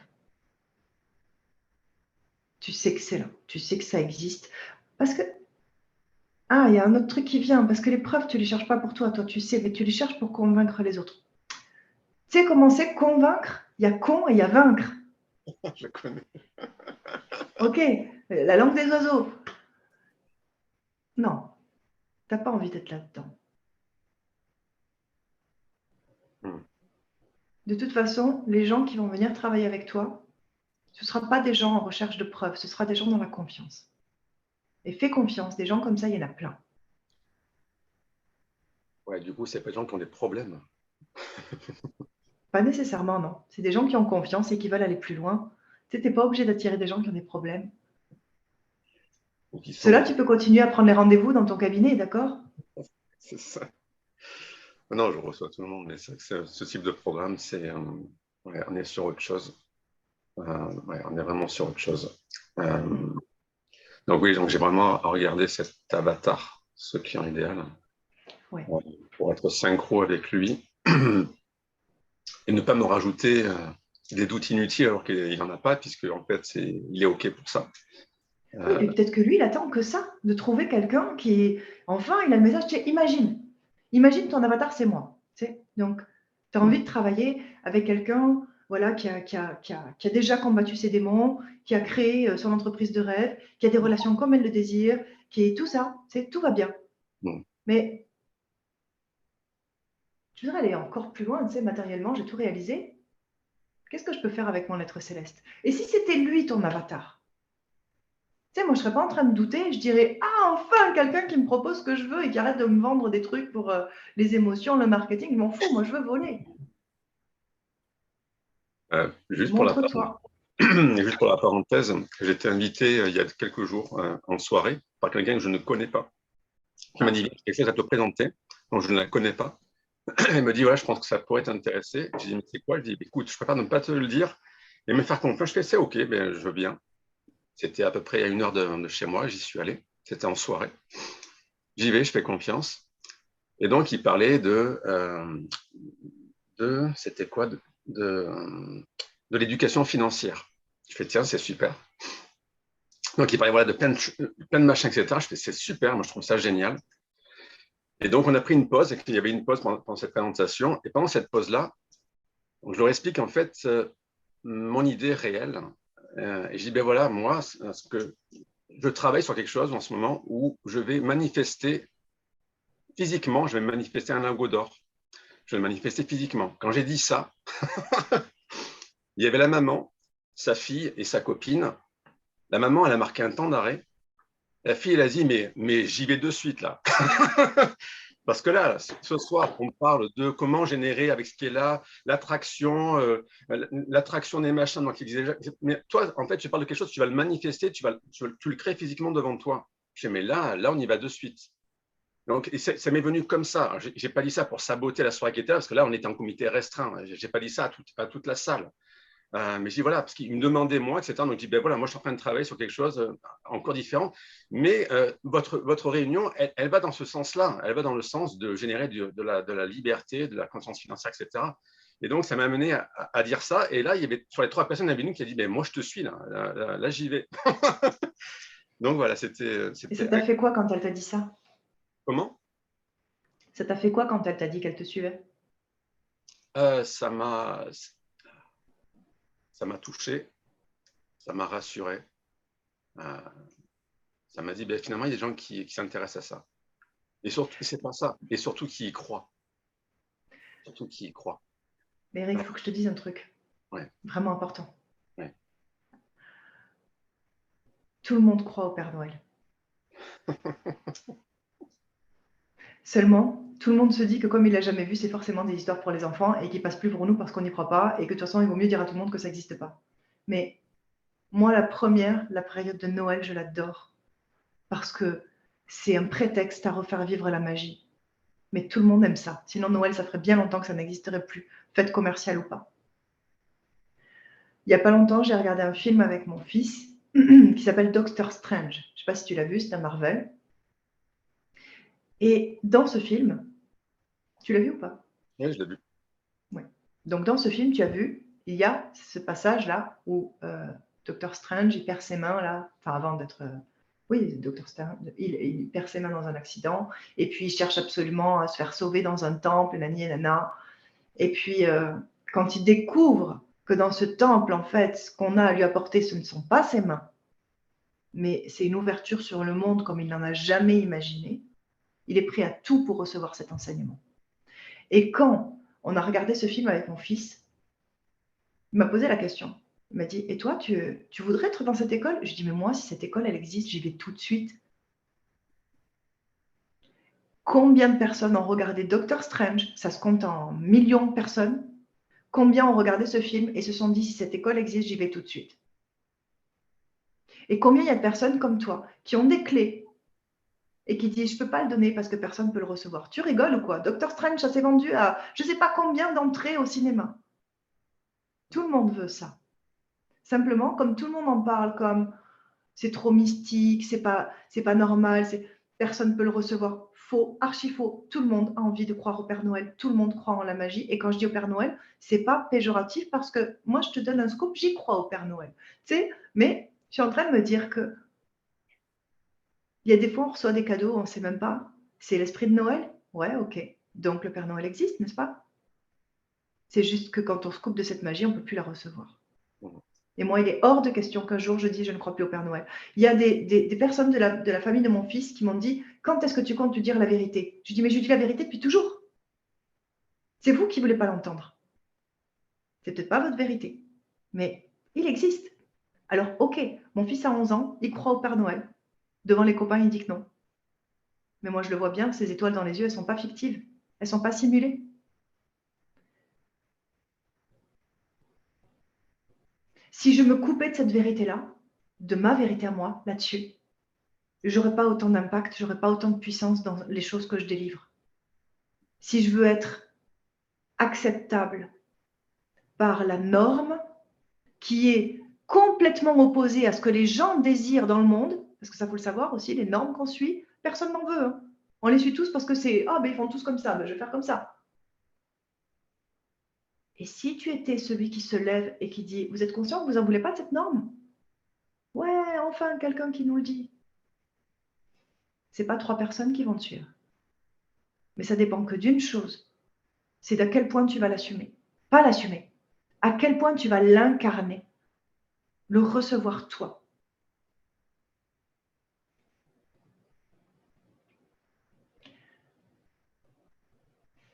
S1: Tu sais que c'est là, tu sais que ça existe. Parce que, il y a un autre truc qui vient, parce que les preuves, tu ne les cherches pas pour toi, tu sais, mais tu les cherches pour convaincre les autres. Tu sais comment c'est convaincre? Il y a con et il y a vaincre.
S2: Je connais.
S1: Ok, la langue des oiseaux. Non, tu n'as pas envie d'être là-dedans. De toute façon, les gens qui vont venir travailler avec toi, ce ne sera pas des gens en recherche de preuves, ce sera des gens dans la confiance. Et fais confiance, des gens comme ça, il y en a plein.
S2: Ouais, du coup, c'est pas des gens qui ont des problèmes.
S1: Pas nécessairement, non. C'est des gens qui ont confiance et qui veulent aller plus loin. Tu n'es pas obligé d'attirer des gens qui ont des problèmes.
S2: Ou qui
S1: Cela,
S2: sont...
S1: tu peux continuer à prendre les rendez-vous dans ton cabinet, d'accord?
S2: C'est ça. Non, je reçois tout le monde, mais ce type de programme, on est sur autre chose. On est vraiment sur autre chose. Donc oui, donc j'ai vraiment regardé cet avatar, ce client idéal,
S1: Ouais.
S2: pour être synchro avec lui et ne pas me rajouter des doutes inutiles alors qu'il n'en a pas, puisque en fait, il est OK pour ça.
S1: Oui, et peut-être que lui, il attend que ça, de trouver quelqu'un qui, enfin, il a le message, tu sais, imagine ton avatar, c'est moi. Tu sais. Donc, tu as envie de travailler avec quelqu'un voilà, qui a déjà combattu ses démons, qui a créé son entreprise de rêve, qui a des relations comme elle le désire, qui est tout ça, tu sais, tout va bien.
S2: Bon.
S1: Mais je voudrais aller encore plus loin, tu sais, matériellement, j'ai tout réalisé. Qu'est-ce que je peux faire avec mon être céleste? Et si c'était lui ton avatar? Tu sais, moi, je ne serais pas en train de douter. Je dirais, enfin, quelqu'un qui me propose ce que je veux et qui arrête de me vendre des trucs pour les émotions, le marketing. Je m'en fous, moi, je veux voler.
S2: Juste pour
S1: Montre-toi.
S2: juste pour la parenthèse, j'ai été invité il y a quelques jours en soirée par quelqu'un que je ne connais pas, qui m'a dit quelque chose à te présenter, donc je ne la connais pas. Elle me dit, voilà, je pense que ça pourrait t'intéresser. J'ai dit, mais c'est quoi? Je dis, écoute, je préfère ne pas te le dire et me faire confiance. Je fais, c'est OK, ben, je veux bien. C'était à peu près à 1 heure de chez moi, j'y suis allé. C'était en soirée. J'y vais, je fais confiance. Et donc, il parlait c'était quoi? De l'éducation financière. Je fais, tiens, c'est super. Donc, il parlait voilà, de plein de machins, etc. Je fais, c'est super, moi, je trouve ça génial. Et donc, on a pris une pause, et il y avait une pause pendant cette présentation. Et pendant cette pause-là, je leur explique en fait mon idée réelle. Et je dis, ben voilà, moi, ce que je travaille sur quelque chose en ce moment où je vais manifester physiquement, je vais manifester un lingot d'or. Je vais le manifester physiquement. Quand j'ai dit ça, il y avait la maman, sa fille et sa copine. La maman, elle a marqué un temps d'arrêt. La fille, elle a dit, mais j'y vais de suite là. Parce que là, ce soir, on parle de comment générer avec ce qui est là, l'attraction des machins. Donc, mais toi, en fait, tu parles de quelque chose, tu vas le manifester, tu le crées physiquement devant toi. Je dis, mais là, on y va de suite. Donc, ça m'est venu comme ça. Je n'ai pas dit ça pour saboter la soirée qui était là, parce que là, on était en comité restreint. Je n'ai pas dit ça à toute la salle. Mais je dis voilà, parce qu'il me demandait moi, etc. Donc je dis ben voilà, moi je suis en train de travailler sur quelque chose encore différent. Mais votre réunion, elle va dans ce sens-là. Elle va dans le sens de générer de la liberté, de la conscience financière, etc. Et donc ça m'a amené à dire ça. Et là, il y avait sur les 3 personnes, il y en avait une qui a dit ben moi je te suis là j'y vais. Donc voilà,
S1: Et ça t'a fait quoi quand elle t'a dit ça?
S2: Comment?
S1: Ça t'a fait quoi quand elle t'a dit qu'elle te suivait?
S2: Ça m'a touché, ça m'a rassuré. Euh, Ça m'a dit, ben, finalement, il y a des gens qui s'intéressent à ça. Et surtout, c'est pas ça. Et surtout qui y croient. Surtout qui y croient.
S1: Mais Eric, il faut que je te dise un truc
S2: Ouais,
S1: vraiment important.
S2: ouais.
S1: Tout le monde croit au Père Noël. Seulement, tout le monde se dit que comme il l'a jamais vu, c'est forcément des histoires pour les enfants et qu'il passe plus pour nous parce qu'on n'y croit pas et que de toute façon, il vaut mieux dire à tout le monde que ça n'existe pas. Mais moi, la période de Noël, je l'adore parce que c'est un prétexte à refaire vivre la magie. Mais tout le monde aime ça. Sinon, Noël, ça ferait bien longtemps que ça n'existerait plus, fête commerciale ou pas. Il n'y a pas longtemps, j'ai regardé un film avec mon fils qui s'appelle Doctor Strange. Je ne sais pas si tu l'as vu, c'est un Marvel. Et dans ce film, tu l'as vu ou pas?
S2: Oui, je l'ai vu.
S1: Oui. Donc dans ce film, tu as vu, il y a ce passage-là où Doctor Strange, il perd ses mains, là, enfin avant d'être... oui, Doctor Strange, il perd ses mains dans un accident, et puis il cherche absolument à se faire sauver dans un temple, nani et nana. Et puis, quand il découvre que dans ce temple, en fait, ce qu'on a à lui apporter, ce ne sont pas ses mains, mais c'est une ouverture sur le monde comme il n'en a jamais imaginé, il est prêt à tout pour recevoir cet enseignement. Et quand on a regardé ce film avec mon fils, il m'a posé la question. Il m'a dit, et toi, tu voudrais être dans cette école? Je dis, mais moi, si cette école, elle existe, j'y vais tout de suite. Combien de personnes ont regardé Doctor Strange? Ça se compte en millions de personnes. Combien ont regardé ce film et se sont dit, si cette école existe, j'y vais tout de suite? Et combien il y a de personnes comme toi qui ont des clés et qui disent, je ne peux pas le donner parce que personne ne peut le recevoir? Tu rigoles ou quoi? Doctor Strange, ça s'est vendu à je ne sais pas combien d'entrées au cinéma. Tout le monde veut ça. Simplement, comme tout le monde en parle, comme c'est trop mystique, c'est pas normal, personne ne peut le recevoir. Faux, archi faux. Tout le monde a envie de croire au Père Noël. Tout le monde croit en la magie. Et quand je dis au Père Noël, c'est pas péjoratif parce que moi, je te donne un scoop, j'y crois au Père Noël. Tu sais, mais je suis en train de me dire que il y a des fois, on reçoit des cadeaux, on ne sait même pas. C'est l'esprit de Noël? Ouais, ok. Donc le Père Noël existe, n'est-ce pas? C'est juste que quand on se coupe de cette magie, on ne peut plus la recevoir. Et moi, il est hors de question qu'un jour je dise je ne crois plus au Père Noël. Il y a des personnes de la famille de mon fils qui m'ont dit quand est-ce que tu comptes lui dire la vérité? Je dis mais je lui dis la vérité depuis toujours. C'est vous qui ne voulez pas l'entendre. C'est peut-être pas votre vérité, mais il existe. Alors ok, mon fils a 11 ans, il croit au Père Noël. Devant les copains, il dit que non. Mais moi, je le vois bien, ces étoiles dans les yeux, elles ne sont pas fictives. Elles ne sont pas simulées. Si je me coupais de cette vérité-là, de ma vérité à moi, là-dessus, j'aurais pas autant d'impact, j'aurais pas autant de puissance dans les choses que je délivre. Si je veux être acceptable par la norme, qui est complètement opposée à ce que les gens désirent dans le monde, parce que ça faut le savoir aussi, les normes qu'on suit, personne n'en veut. Hein. On les suit tous parce que c'est ah ben ils font tous comme ça, ben, je vais faire comme ça. Et si tu étais celui qui se lève et qui dit vous êtes conscient que vous n'en voulez pas de cette norme? Ouais, enfin quelqu'un qui nous le dit. C'est pas 3 personnes qui vont te suivre. Mais ça dépend que d'une chose, c'est d'à quel point tu vas l'assumer. Pas l'assumer, à quel point tu vas l'incarner, le recevoir toi.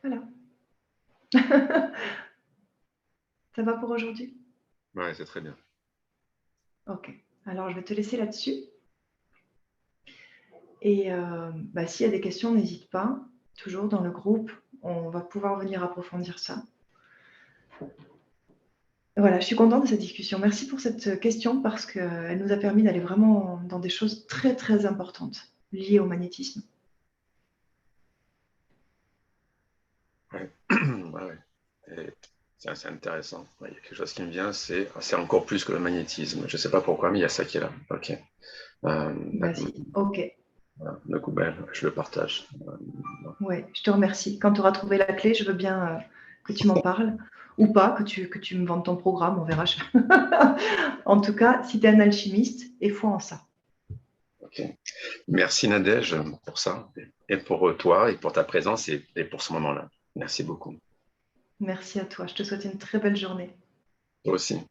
S1: Voilà. Ça va pour aujourd'hui?
S2: Ouais, c'est très bien.
S1: Ok. Alors, je vais te laisser là-dessus. Et s'il y a des questions, n'hésite pas. toujours dans le groupe. On va pouvoir venir approfondir ça. Voilà, je suis contente de cette discussion. Merci pour cette question parce qu'elle nous a permis d'aller vraiment dans des choses très, très importantes liées au magnétisme.
S2: Ouais. Ouais. Et c'est assez intéressant. Ouais, il y a quelque chose qui me vient, c'est encore plus que le magnétisme. Je ne sais pas pourquoi, mais il y a ça qui est là. Ok.
S1: Vas-y, ok.
S2: Voilà. Du coup, ben, je le partage.
S1: Ouais, je te remercie. Quand tu auras trouvé la clé, je veux bien que tu m'en parles. Ou pas, que tu me vendes ton programme, on verra. En tout cas, si tu es un alchimiste, et foi en ça.
S2: Ok. Merci Nadège pour ça, et pour toi, et pour ta présence, et pour ce moment-là. Merci beaucoup.
S1: Merci à toi. Je te souhaite une très belle journée.
S2: Toi aussi.